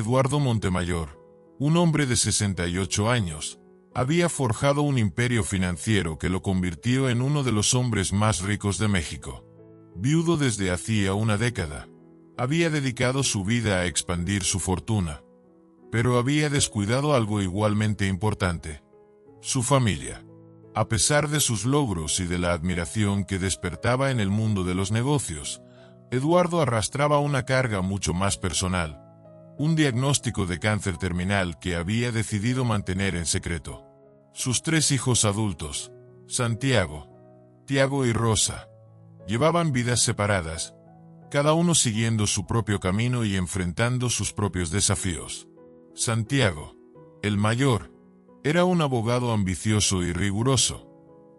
Eduardo Montemayor, un hombre de 68 años, había forjado un imperio financiero que lo convirtió en uno de los hombres más ricos de México. Viudo desde hacía una década, había dedicado su vida a expandir su fortuna, pero había descuidado algo igualmente importante: su familia. A pesar de sus logros y de la admiración que despertaba en el mundo de los negocios, Eduardo arrastraba una carga mucho más personal: un diagnóstico de cáncer terminal que había decidido mantener en secreto. Sus 3 hijos adultos, Santiago, Tiago y Rosa, llevaban vidas separadas, cada uno siguiendo su propio camino y enfrentando sus propios desafíos. Santiago, el mayor, era un abogado ambicioso y riguroso,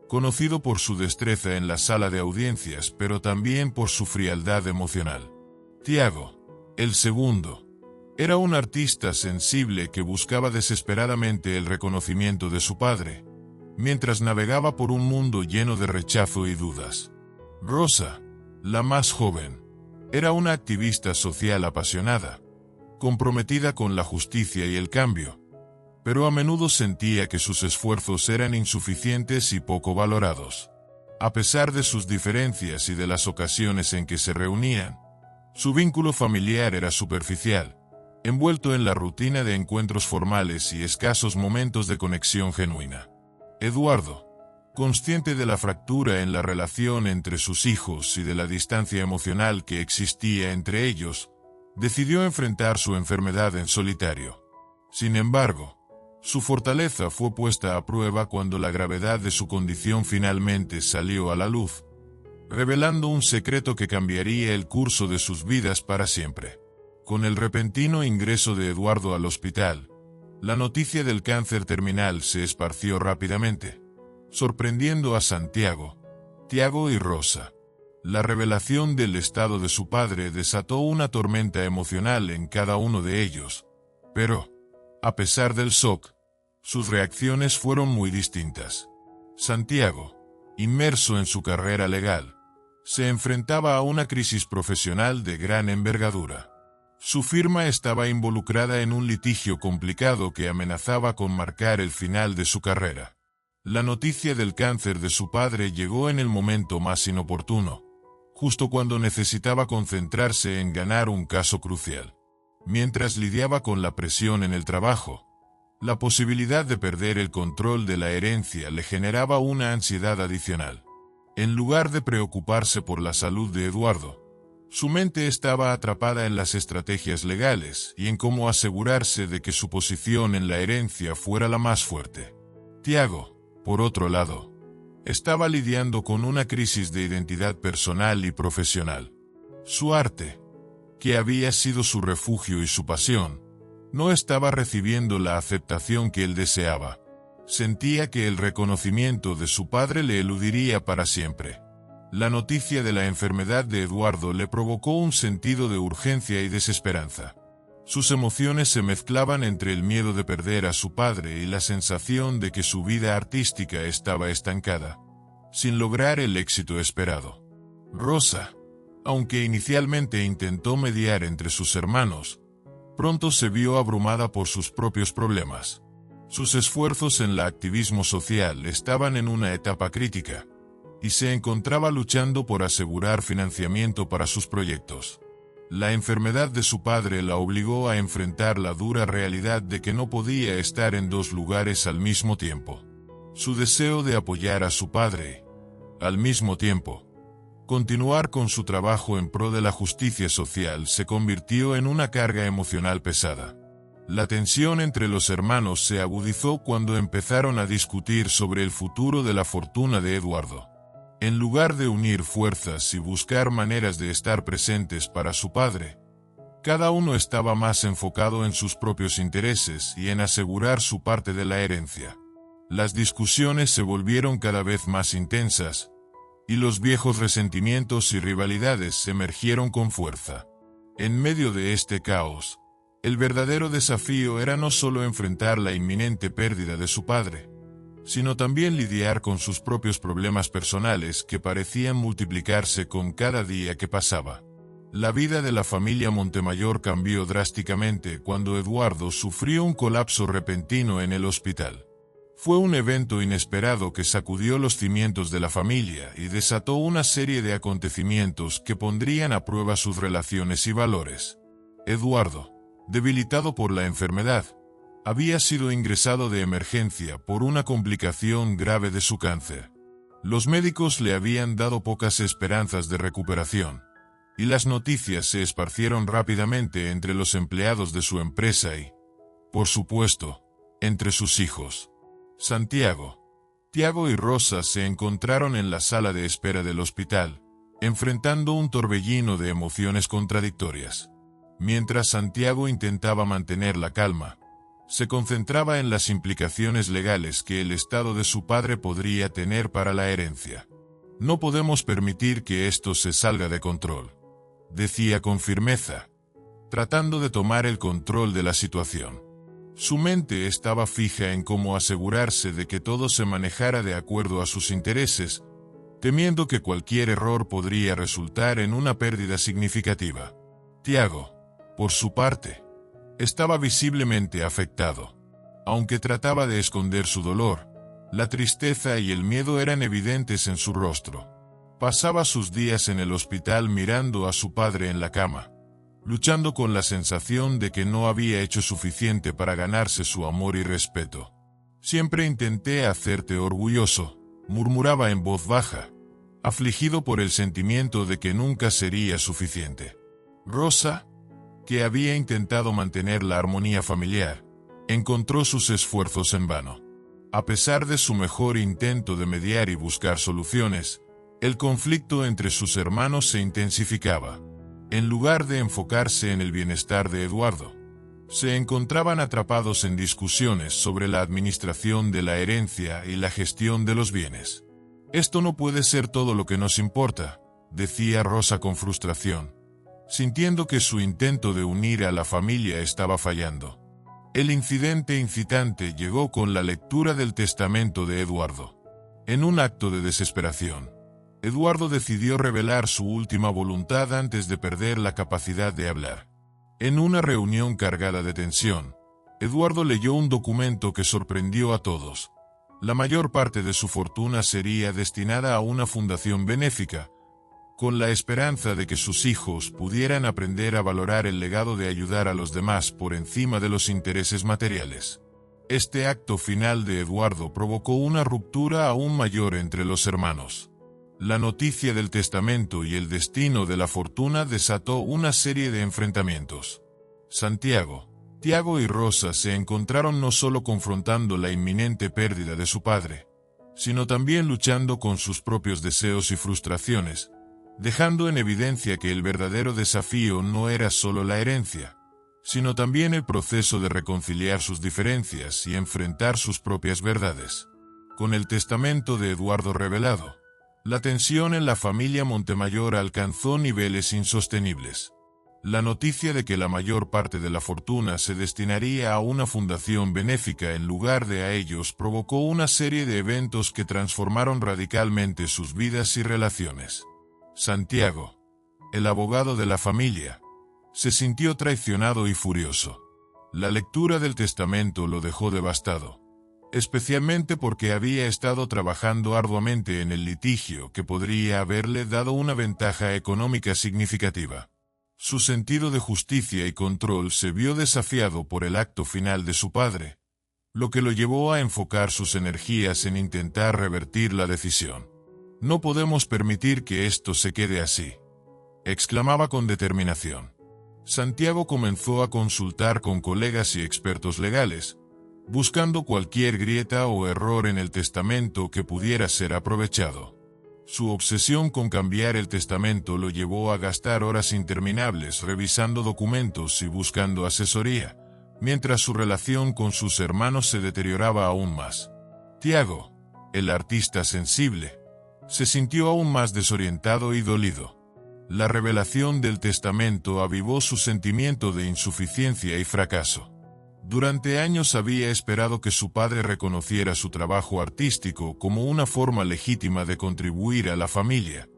conocido por su destreza en la sala de audiencias, pero también por su frialdad emocional. Tiago, el segundo, era un artista sensible que buscaba desesperadamente el reconocimiento de su padre, mientras navegaba por un mundo lleno de rechazo y dudas. Rosa, la más joven, era una activista social apasionada, comprometida con la justicia y el cambio, pero a menudo sentía que sus esfuerzos eran insuficientes y poco valorados. A pesar de sus diferencias y de las ocasiones en que se reunían, su vínculo familiar era superficial, envuelto en la rutina de encuentros formales y escasos momentos de conexión genuina. Eduardo, consciente de la fractura en la relación entre sus hijos y de la distancia emocional que existía entre ellos, decidió enfrentar su enfermedad en solitario. Sin embargo, su fortaleza fue puesta a prueba cuando la gravedad de su condición finalmente salió a la luz, revelando un secreto que cambiaría el curso de sus vidas para siempre. Con el repentino ingreso de Eduardo al hospital, la noticia del cáncer terminal se esparció rápidamente, sorprendiendo a Santiago, Tiago y Rosa. La revelación del estado de su padre desató una tormenta emocional en cada uno de ellos, pero, a pesar del shock, sus reacciones fueron muy distintas. Santiago, inmerso en su carrera legal, se enfrentaba a una crisis profesional de gran envergadura. Su firma estaba involucrada en un litigio complicado que amenazaba con marcar el final de su carrera. La noticia del cáncer de su padre llegó en el momento más inoportuno, justo cuando necesitaba concentrarse en ganar un caso crucial. Mientras lidiaba con la presión en el trabajo, la posibilidad de perder el control de la herencia le generaba una ansiedad adicional. En lugar de preocuparse por la salud de Eduardo, su mente estaba atrapada en las estrategias legales y en cómo asegurarse de que su posición en la herencia fuera la más fuerte. Tiago, por otro lado, estaba lidiando con una crisis de identidad personal y profesional. Su arte, que había sido su refugio y su pasión, no estaba recibiendo la aceptación que él deseaba. Sentía que el reconocimiento de su padre le eludiría para siempre. La noticia de la enfermedad de Eduardo le provocó un sentido de urgencia y desesperanza. Sus emociones se mezclaban entre el miedo de perder a su padre y la sensación de que su vida artística estaba estancada, sin lograr el éxito esperado. Rosa, aunque inicialmente intentó mediar entre sus hermanos, pronto se vio abrumada por sus propios problemas. Sus esfuerzos en el activismo social estaban en una etapa crítica, y se encontraba luchando por asegurar financiamiento para sus proyectos. La enfermedad de su padre la obligó a enfrentar la dura realidad de que no podía estar en 2 lugares al mismo tiempo. Su deseo de apoyar a su padre, al mismo tiempo, continuar con su trabajo en pro de la justicia social se convirtió en una carga emocional pesada. La tensión entre los hermanos se agudizó cuando empezaron a discutir sobre el futuro de la fortuna de Eduardo. En lugar de unir fuerzas y buscar maneras de estar presentes para su padre, cada uno estaba más enfocado en sus propios intereses y en asegurar su parte de la herencia. Las discusiones se volvieron cada vez más intensas, y los viejos resentimientos y rivalidades emergieron con fuerza. En medio de este caos, el verdadero desafío era no solo enfrentar la inminente pérdida de su padre, sino también lidiar con sus propios problemas personales que parecían multiplicarse con cada día que pasaba. La vida de la familia Montemayor cambió drásticamente cuando Eduardo sufrió un colapso repentino en el hospital. Fue un evento inesperado que sacudió los cimientos de la familia y desató una serie de acontecimientos que pondrían a prueba sus relaciones y valores. Eduardo, debilitado por la enfermedad, había sido ingresado de emergencia por una complicación grave de su cáncer. Los médicos le habían dado pocas esperanzas de recuperación, y las noticias se esparcieron rápidamente entre los empleados de su empresa y, por supuesto, entre sus hijos. Santiago, Tiago y Rosa se encontraron en la sala de espera del hospital, enfrentando un torbellino de emociones contradictorias. Mientras Santiago intentaba mantener la calma, se concentraba en las implicaciones legales que el estado de su padre podría tener para la herencia. No podemos permitir que esto se salga de control, decía con firmeza, tratando de tomar el control de la situación. Su mente estaba fija en cómo asegurarse de que todo se manejara de acuerdo a sus intereses, temiendo que cualquier error podría resultar en una pérdida significativa. Tiago, por su parte, estaba visiblemente afectado. Aunque trataba de esconder su dolor, la tristeza y el miedo eran evidentes en su rostro. Pasaba sus días en el hospital mirando a su padre en la cama, luchando con la sensación de que no había hecho suficiente para ganarse su amor y respeto. Siempre intenté hacerte orgulloso, murmuraba en voz baja, afligido por el sentimiento de que nunca sería suficiente. Rosa, que había intentado mantener la armonía familiar, encontró sus esfuerzos en vano. A pesar de su mejor intento de mediar y buscar soluciones, el conflicto entre sus hermanos se intensificaba. En lugar de enfocarse en el bienestar de Eduardo, se encontraban atrapados en discusiones sobre la administración de la herencia y la gestión de los bienes. Esto no puede ser todo lo que nos importa, decía Rosa con frustración, sintiendo que su intento de unir a la familia estaba fallando. El incidente incitante llegó con la lectura del testamento de Eduardo. En un acto de desesperación, Eduardo decidió revelar su última voluntad antes de perder la capacidad de hablar. En una reunión cargada de tensión, Eduardo leyó un documento que sorprendió a todos. La mayor parte de su fortuna sería destinada a una fundación benéfica, con la esperanza de que sus hijos pudieran aprender a valorar el legado de ayudar a los demás por encima de los intereses materiales. Este acto final de Eduardo provocó una ruptura aún mayor entre los hermanos. La noticia del testamento y el destino de la fortuna desató una serie de enfrentamientos. Santiago, Tiago y Rosa se encontraron no solo confrontando la inminente pérdida de su padre, sino también luchando con sus propios deseos y frustraciones, dejando en evidencia que el verdadero desafío no era solo la herencia, sino también el proceso de reconciliar sus diferencias y enfrentar sus propias verdades. Con el testamento de Eduardo revelado, la tensión en la familia Montemayor alcanzó niveles insostenibles. La noticia de que la mayor parte de la fortuna se destinaría a una fundación benéfica en lugar de a ellos provocó una serie de eventos que transformaron radicalmente sus vidas y relaciones. Santiago, el abogado de la familia, se sintió traicionado y furioso. La lectura del testamento lo dejó devastado, especialmente porque había estado trabajando arduamente en el litigio que podría haberle dado una ventaja económica significativa. Su sentido de justicia y control se vio desafiado por el acto final de su padre, lo que lo llevó a enfocar sus energías en intentar revertir la decisión. «No podemos permitir que esto se quede así», exclamaba con determinación. Santiago comenzó a consultar con colegas y expertos legales, buscando cualquier grieta o error en el testamento que pudiera ser aprovechado. Su obsesión con cambiar el testamento lo llevó a gastar horas interminables revisando documentos y buscando asesoría, mientras su relación con sus hermanos se deterioraba aún más. Tiago, el artista sensible, se sintió aún más desorientado y dolido. La revelación del testamento avivó su sentimiento de insuficiencia y fracaso. Durante años había esperado que su padre reconociera su trabajo artístico como una forma legítima de contribuir a la familia.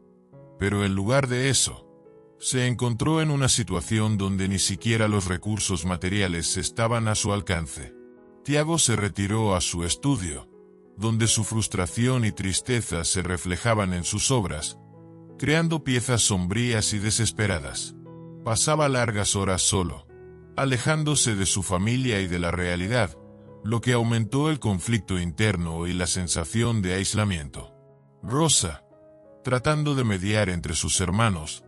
Pero en lugar de eso, Se encontró en una situación donde ni siquiera los recursos materiales estaban a su alcance. Tiago se retiró a su estudio, donde su frustración y tristeza se reflejaban en sus obras, creando piezas sombrías y desesperadas. Pasaba largas horas solo, alejándose de su familia y de la realidad, lo que aumentó el conflicto interno y la sensación de aislamiento. Rosa, tratando de mediar entre sus hermanos,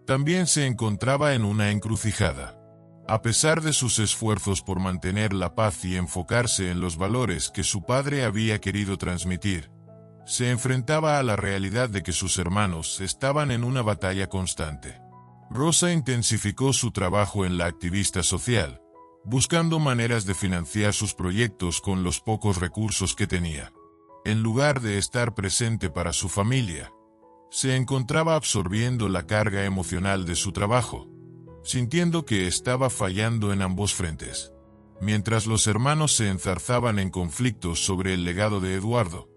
también se encontraba en una encrucijada. A pesar de sus esfuerzos por mantener la paz y enfocarse en los valores que su padre había querido transmitir, se enfrentaba a la realidad de que sus hermanos estaban en una batalla constante. Rosa intensificó su trabajo en la activista social, buscando maneras de financiar sus proyectos con los pocos recursos que tenía. En lugar de estar presente para su familia, se encontraba absorbiendo la carga emocional de su trabajo, sintiendo que estaba fallando en ambos frentes. Mientras los hermanos se enzarzaban en conflictos sobre el legado de Eduardo,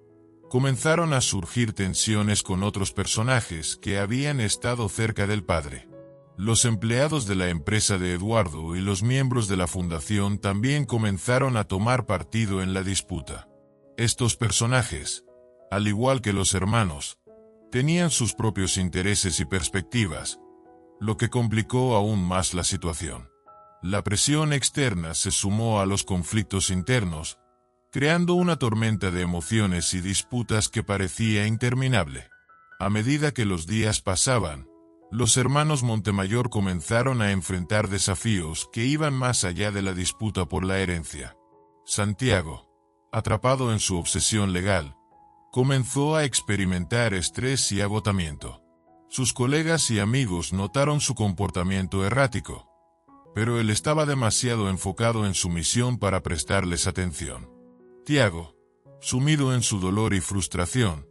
comenzaron a surgir tensiones con otros personajes que habían estado cerca del padre. Los empleados de la empresa de Eduardo y los miembros de la fundación también comenzaron a tomar partido en la disputa. Estos personajes, al igual que los hermanos, tenían sus propios intereses y perspectivas, lo que complicó aún más la situación. La presión externa se sumó a los conflictos internos, creando una tormenta de emociones y disputas que parecía interminable. A medida que los días pasaban, los hermanos Montemayor comenzaron a enfrentar desafíos que iban más allá de la disputa por la herencia. Santiago, atrapado en su obsesión legal, comenzó a experimentar estrés y agotamiento. Sus colegas y amigos notaron su comportamiento errático, pero él estaba demasiado enfocado en su misión para prestarles atención. Tiago, sumido en su dolor y frustración,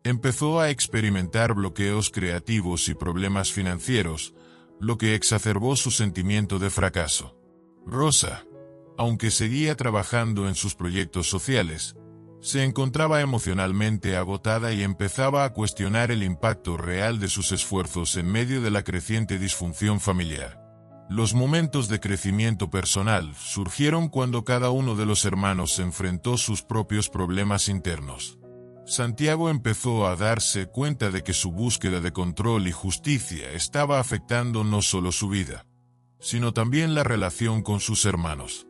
empezó a experimentar bloqueos creativos y problemas financieros, lo que exacerbó su sentimiento de fracaso. Rosa, aunque seguía trabajando en sus proyectos sociales, se encontraba emocionalmente agotada y empezaba a cuestionar el impacto real de sus esfuerzos en medio de la creciente disfunción familiar. Los momentos de crecimiento personal surgieron cuando cada uno de los hermanos enfrentó sus propios problemas internos. Santiago empezó a darse cuenta de que su búsqueda de control y justicia estaba afectando no solo su vida, sino también la relación con sus hermanos.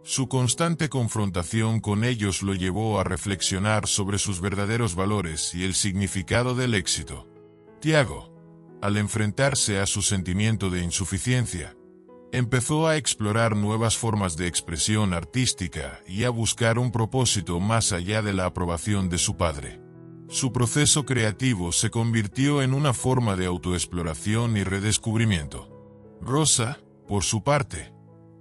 Su constante confrontación con ellos lo llevó a reflexionar sobre sus verdaderos valores y el significado del éxito. Tiago, al enfrentarse a su sentimiento de insuficiencia, empezó a explorar nuevas formas de expresión artística y a buscar un propósito más allá de la aprobación de su padre. Su proceso creativo se convirtió en una forma de autoexploración y redescubrimiento. Rosa, por su parte,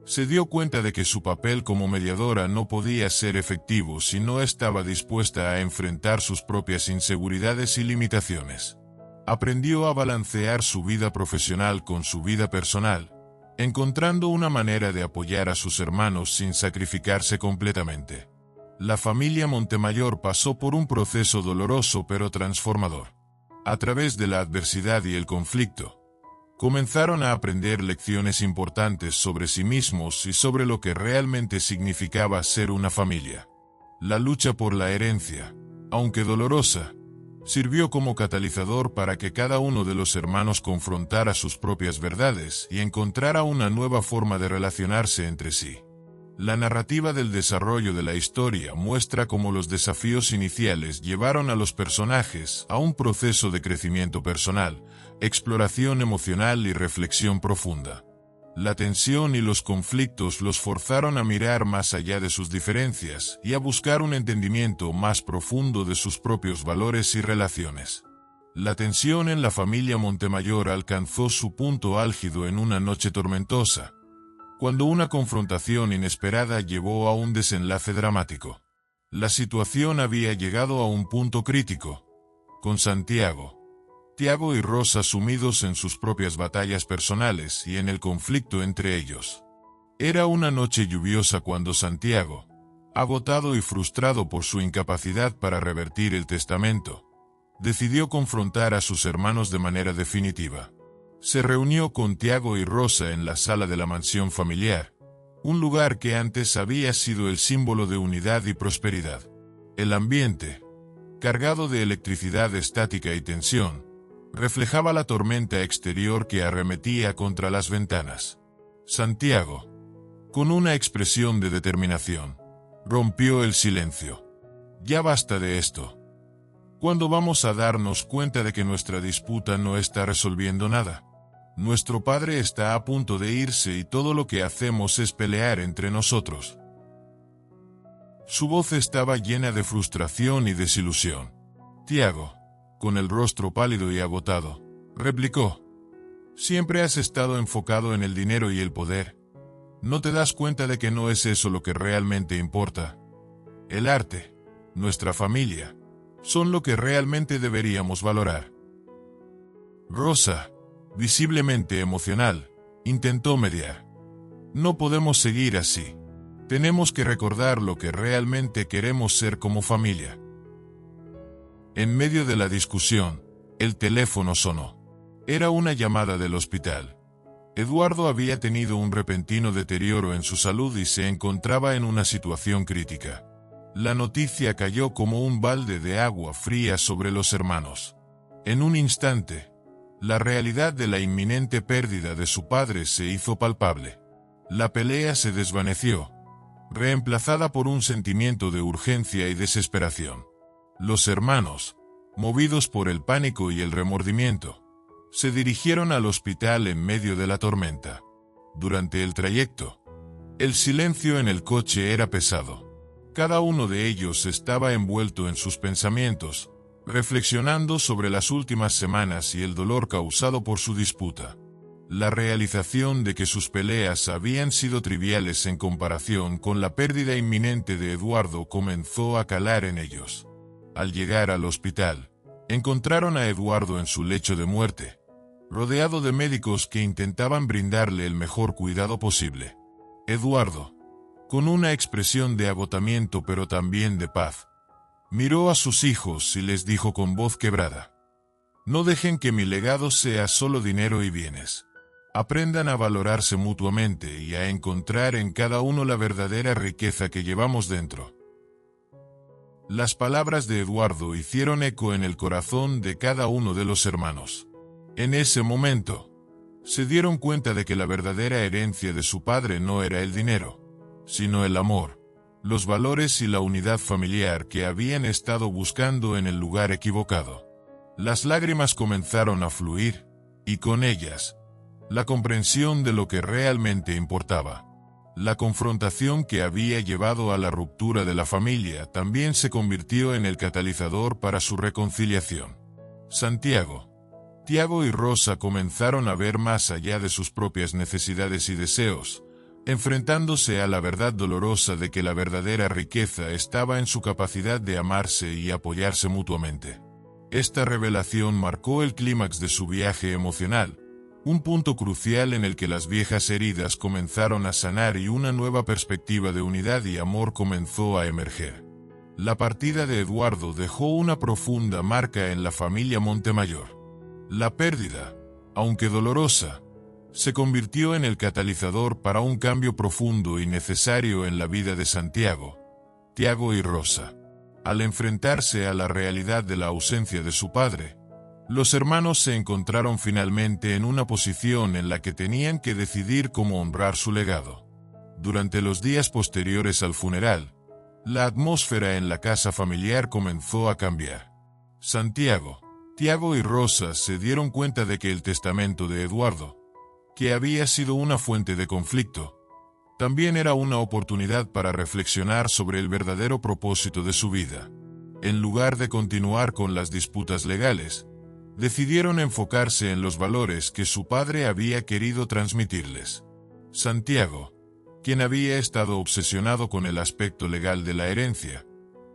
se dio cuenta de que su papel como mediadora no podía ser efectivo si no estaba dispuesta a enfrentar sus propias inseguridades y limitaciones. Aprendió a balancear su vida profesional con su vida personal, encontrando una manera de apoyar a sus hermanos sin sacrificarse completamente. La familia Montemayor pasó por un proceso doloroso pero transformador. A través de la adversidad y el conflicto, comenzaron a aprender lecciones importantes sobre sí mismos y sobre lo que realmente significaba ser una familia. La lucha por la herencia, aunque dolorosa, sirvió como catalizador para que cada uno de los hermanos confrontara sus propias verdades y encontrara una nueva forma de relacionarse entre sí. La narrativa del desarrollo de la historia muestra cómo los desafíos iniciales llevaron a los personajes a un proceso de crecimiento personal, exploración emocional y reflexión profunda. La tensión y los conflictos los forzaron a mirar más allá de sus diferencias y a buscar un entendimiento más profundo de sus propios valores y relaciones. La tensión en la familia Montemayor alcanzó su punto álgido en una noche tormentosa, cuando una confrontación inesperada llevó a un desenlace dramático. La situación había llegado a un punto crítico, con Santiago, Tiago y Rosa sumidos en sus propias batallas personales y en el conflicto entre ellos. Era una noche lluviosa cuando Santiago, agotado y frustrado por su incapacidad para revertir el testamento, decidió confrontar a sus hermanos de manera definitiva. Se reunió con Tiago y Rosa en la sala de la mansión familiar, un lugar que antes había sido el símbolo de unidad y prosperidad. El ambiente, cargado de electricidad estática y tensión, reflejaba la tormenta exterior que arremetía contra las ventanas. Santiago, con una expresión de determinación, rompió el silencio. Ya basta de esto. ¿Cuándo vamos a darnos cuenta de que nuestra disputa no está resolviendo nada? Nuestro padre está a punto de irse y todo lo que hacemos es pelear entre nosotros. Su voz estaba llena de frustración y desilusión. Tiago, con el rostro pálido y agotado, replicó: «Siempre has estado enfocado en el dinero y el poder. ¿No te das cuenta de que no es eso lo que realmente importa? El arte, nuestra familia, son lo que realmente deberíamos valorar». Rosa, visiblemente emocional, intentó mediar. «No podemos seguir así. Tenemos que recordar lo que realmente queremos ser como familia». En medio de la discusión, el teléfono sonó. Era una llamada del hospital. Eduardo había tenido un repentino deterioro en su salud y se encontraba en una situación crítica. La noticia cayó como un balde de agua fría sobre los hermanos. En un instante, la realidad de la inminente pérdida de su padre se hizo palpable. La pelea se desvaneció, reemplazada por un sentimiento de urgencia y desesperación. Los hermanos, movidos por el pánico y el remordimiento, se dirigieron al hospital en medio de la tormenta. Durante el trayecto, el silencio en el coche era pesado. Cada uno de ellos estaba envuelto en sus pensamientos, reflexionando sobre las últimas semanas y el dolor causado por su disputa. La realización de que sus peleas habían sido triviales en comparación con la pérdida inminente de Eduardo comenzó a calar en ellos. Al llegar al hospital, encontraron a Eduardo en su lecho de muerte, rodeado de médicos que intentaban brindarle el mejor cuidado posible. Eduardo, con una expresión de agotamiento pero también de paz, miró a sus hijos y les dijo con voz quebrada: «No dejen que mi legado sea solo dinero y bienes. Aprendan a valorarse mutuamente y a encontrar en cada uno la verdadera riqueza que llevamos dentro». Las palabras de Eduardo hicieron eco en el corazón de cada uno de los hermanos. En ese momento, se dieron cuenta de que la verdadera herencia de su padre no era el dinero, sino el amor, los valores y la unidad familiar que habían estado buscando en el lugar equivocado. Las lágrimas comenzaron a fluir, y con ellas, la comprensión de lo que realmente importaba. La confrontación que había llevado a la ruptura de la familia también se convirtió en el catalizador para su reconciliación. Santiago, Tiago y Rosa comenzaron a ver más allá de sus propias necesidades y deseos, enfrentándose a la verdad dolorosa de que la verdadera riqueza estaba en su capacidad de amarse y apoyarse mutuamente. Esta revelación marcó el clímax de su viaje emocional, un punto crucial en el que las viejas heridas comenzaron a sanar y una nueva perspectiva de unidad y amor comenzó a emerger. La partida de Eduardo dejó una profunda marca en la familia Montemayor. La pérdida, aunque dolorosa, se convirtió en el catalizador para un cambio profundo y necesario en la vida de Santiago, Tiago y Rosa. Al enfrentarse a la realidad de la ausencia de su padre, los hermanos se encontraron finalmente en una posición en la que tenían que decidir cómo honrar su legado. Durante los días posteriores al funeral, la atmósfera en la casa familiar comenzó a cambiar. Santiago, Tiago y Rosa se dieron cuenta de que el testamento de Eduardo, que había sido una fuente de conflicto, también era una oportunidad para reflexionar sobre el verdadero propósito de su vida. En lugar de continuar con las disputas legales, decidieron enfocarse en los valores que su padre había querido transmitirles. Santiago, quien había estado obsesionado con el aspecto legal de la herencia,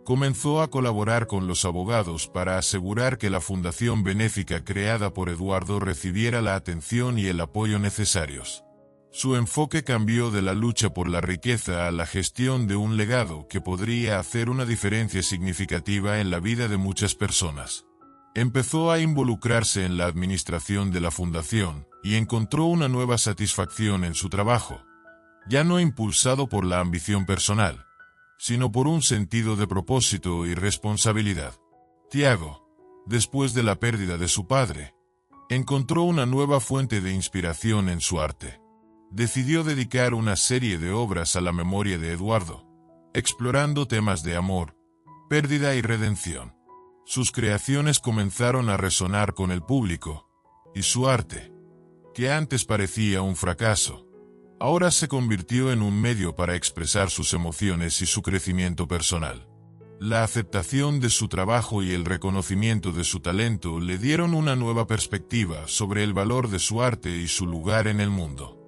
comenzó a colaborar con los abogados para asegurar que la fundación benéfica creada por Eduardo recibiera la atención y el apoyo necesarios. Su enfoque cambió de la lucha por la riqueza a la gestión de un legado que podría hacer una diferencia significativa en la vida de muchas personas. Empezó a involucrarse en la administración de la fundación, y encontró una nueva satisfacción en su trabajo, ya no impulsado por la ambición personal, sino por un sentido de propósito y responsabilidad. Tiago, después de la pérdida de su padre, encontró una nueva fuente de inspiración en su arte. Decidió dedicar una serie de obras a la memoria de Eduardo, explorando temas de amor, pérdida y redención. Sus creaciones comenzaron a resonar con el público, y su arte, que antes parecía un fracaso, ahora se convirtió en un medio para expresar sus emociones y su crecimiento personal. La aceptación de su trabajo y el reconocimiento de su talento le dieron una nueva perspectiva sobre el valor de su arte y su lugar en el mundo.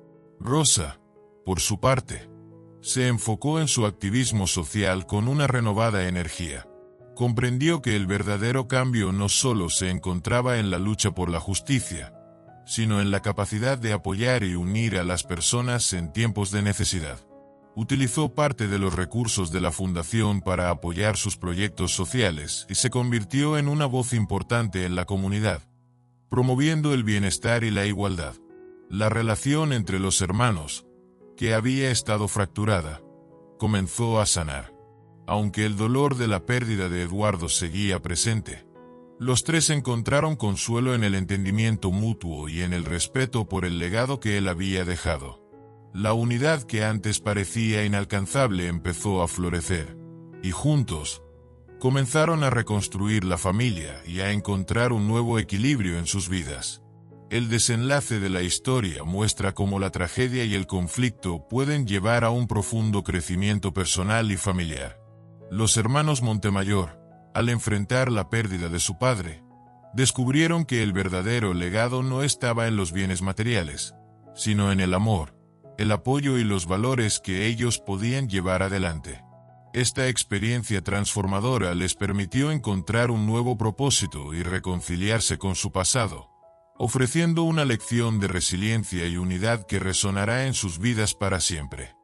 Rosa, por su parte, se enfocó en su activismo social con una renovada energía. Comprendió que el verdadero cambio no solo se encontraba en la lucha por la justicia, sino en la capacidad de apoyar y unir a las personas en tiempos de necesidad. Utilizó parte de los recursos de la fundación para apoyar sus proyectos sociales y se convirtió en una voz importante en la comunidad, promoviendo el bienestar y la igualdad. La relación entre los hermanos, que había estado fracturada, comenzó a sanar. Aunque el dolor de la pérdida de Eduardo seguía presente, los tres encontraron consuelo en el entendimiento mutuo y en el respeto por el legado que él había dejado. La unidad que antes parecía inalcanzable empezó a florecer, y juntos, comenzaron a reconstruir la familia y a encontrar un nuevo equilibrio en sus vidas. El desenlace de la historia muestra cómo la tragedia y el conflicto pueden llevar a un profundo crecimiento personal y familiar. Los hermanos Montemayor, al enfrentar la pérdida de su padre, descubrieron que el verdadero legado no estaba en los bienes materiales, sino en el amor, el apoyo y los valores que ellos podían llevar adelante. Esta experiencia transformadora les permitió encontrar un nuevo propósito y reconciliarse con su pasado, ofreciendo una lección de resiliencia y unidad que resonará en sus vidas para siempre.